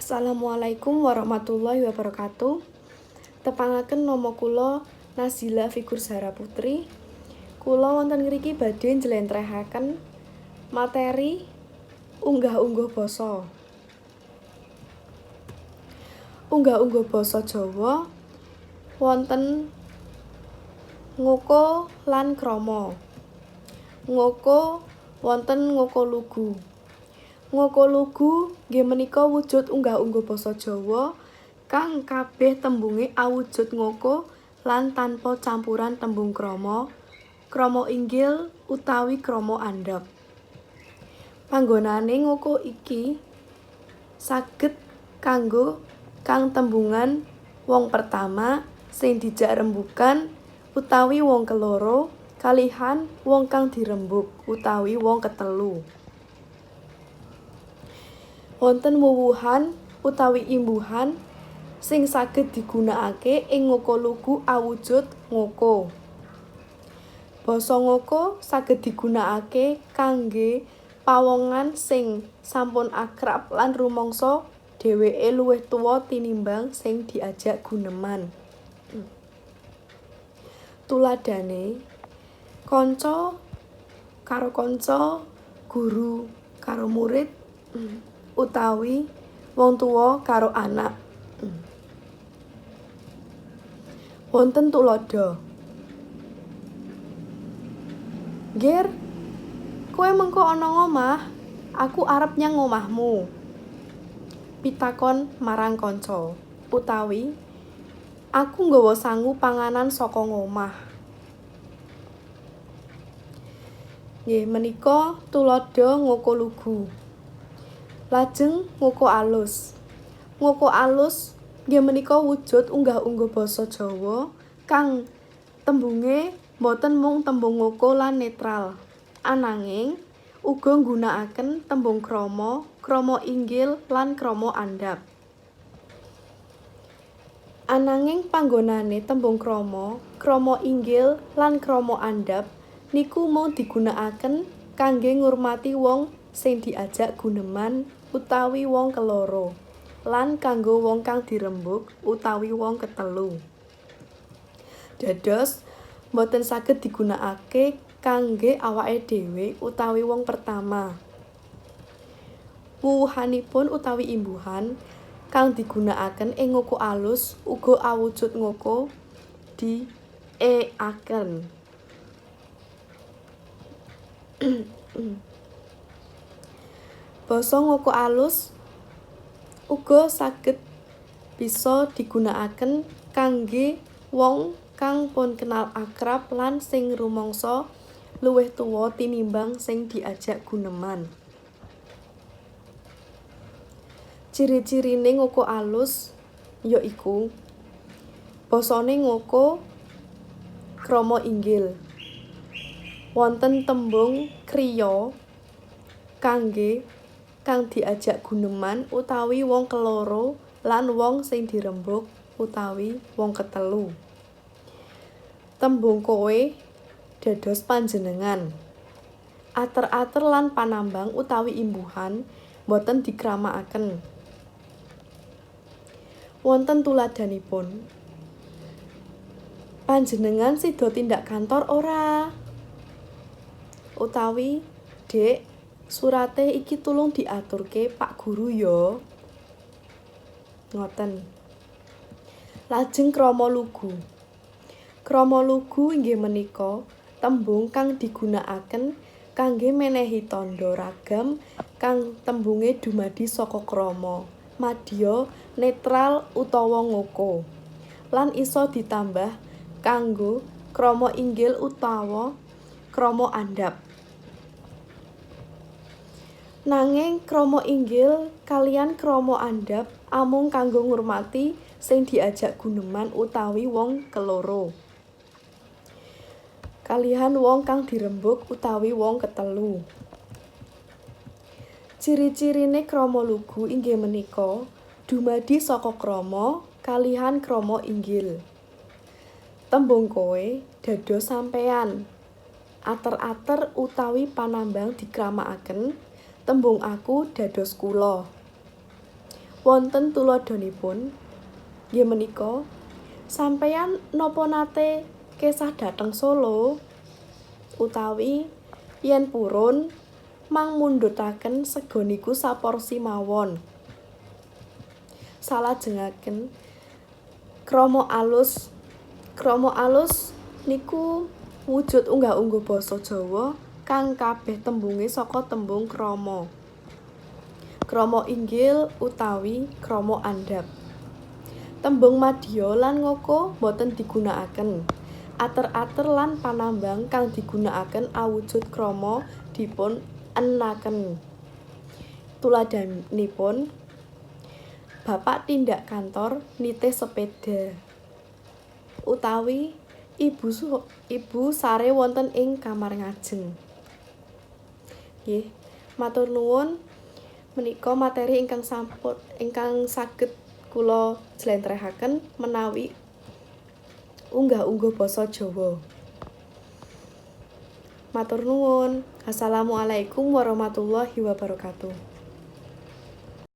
Assalamualaikum warahmatullahi wabarakatuh. Tepangaken nama kula Nazila Figur Zahra Putri. Kula wonten ngriki badhe njlentrehaken materi unggah-ungguh basa. Unggah-ungguh basa Jawa wonten ngoko lan krama. Ngoko wonten ngoko lugu. Ngoko lugu nggih menika wujud unggah-ungguh basa Jawa kang kabeh tembunge awujud ngoko lan tanpa campuran tembung krama, krama inggil utawi krama andhap. Panggonane ngoko iki saged kanggo kang tembungan wong pertama sing dijak rembugan utawi wong keloro kalihan wong kang dirembug utawi wong ketelu. Wonten wuwuhan utawi imbuhan sing saged digunakake ing ngoko lugu awujud ngoko. Basa ngoko saged digunakake kangge pawongan sing sampun akrab lan rumangsa dheweke luwih tuwa tinimbang sing diajak guneman. Tuladhane kanca karo kanca, guru karo murid, utawi wong tuwa karo anak. Wonten tuladha. Ger, kowe mengko ana ngomah, aku arep nyang omahmu. Pitakon marang kanca, utawi aku nggawa sangu panganan saka ngomah. Nggih menika tuladha ngoko lugu. Lajeng ngoko alus. Ngoko alus nggih menika wujud unggah-ungguh basa Jawa kang tembunge boten mung tembung ngoko lan netral, ananging uga nggunakaken tembung krama, krama inggil lan krama andhap. Ananging panggonane tembung krama, krama inggil lan krama andhap niku mung digunakaken kangge ngurmati wong sing diajak guneman utawi wong keloro lan kanggo wong kang dirembug utawi wong ketelu. Dados boten saged digunakake kangge awake dhewe utawi wong pertama. Wuwuhanipun utawi imbuhan kang digunakaken ing ngoko alus uga awujud ngoko dieaken. Basa ngoko alus uga saged bisa digunakaken kangge wong kang pun kenal akrab lan sing rumangsa luwih tuwa tinimbang sing diajak guneman. Ciri-cirine ngoko alus ya iku basane ngoko krama inggil. Wonten tembung kriya kangge kang diajak guneman utawi wong keloro lan wong sing dirembug utawi wong ketelu. Tembung kowe dados panjenengan. Ater-ater lan panambang utawi imbuhan boten dikramakaken. Wonten tuladhanipun. Panjenengan sida tindak kantor ora? Utawi, Dek, surate iki tulung diaturke Pak Guru ya. Ngoten. Lajeng krama lugu. Krama lugu inggih menika tembung kang digunakaken kangge menehi tandha ragam kang tembunge dumadi saka krama, madya, netral utawa ngoko. Lan isa ditambah kanggo krama inggil utawa krama andhap. Nanging krama inggil kaliyan krama andhap amung kanggo ngurmati sing diajak guneman utawi wong keloro. Kalihan wong kang dirembug utawi wong ketelu. Ciri-cirine krama lugu inggih menika dumadi saka krama kalihan krama inggil. Tembung kowe dados sampean. Ater-ater utawi panambang dikramakaken. Tembung aku dados kula. Wonten tuladhanipun nggih menika sampeyan napa nate kesah dhateng Solo utawi yen purun mang mundhutaken sega niku saporsi mawon. Salajengaken krama alus. Krama alus niku wujud unggah-ungguh basa Jawa kang kabeh tembunge saka tembung krama. Krama inggil utawi krama andhap. Tembung madya lan ngoko boten digunakaken. Ater-ater lan panambang kang digunakaken awujud krama dipun enaken. Tuladhanipun Bapak tindak kantor nitih sepeda utawi ibu sare wonten ing kamar ngajeng. Nggih, matur nuwun. Menika materi ingkang saged kula jlentrehaken menawi unggah-ungguh basa Jawa. Matur nuwun. Assalamualaikum warahmatullahi wabarakatuh.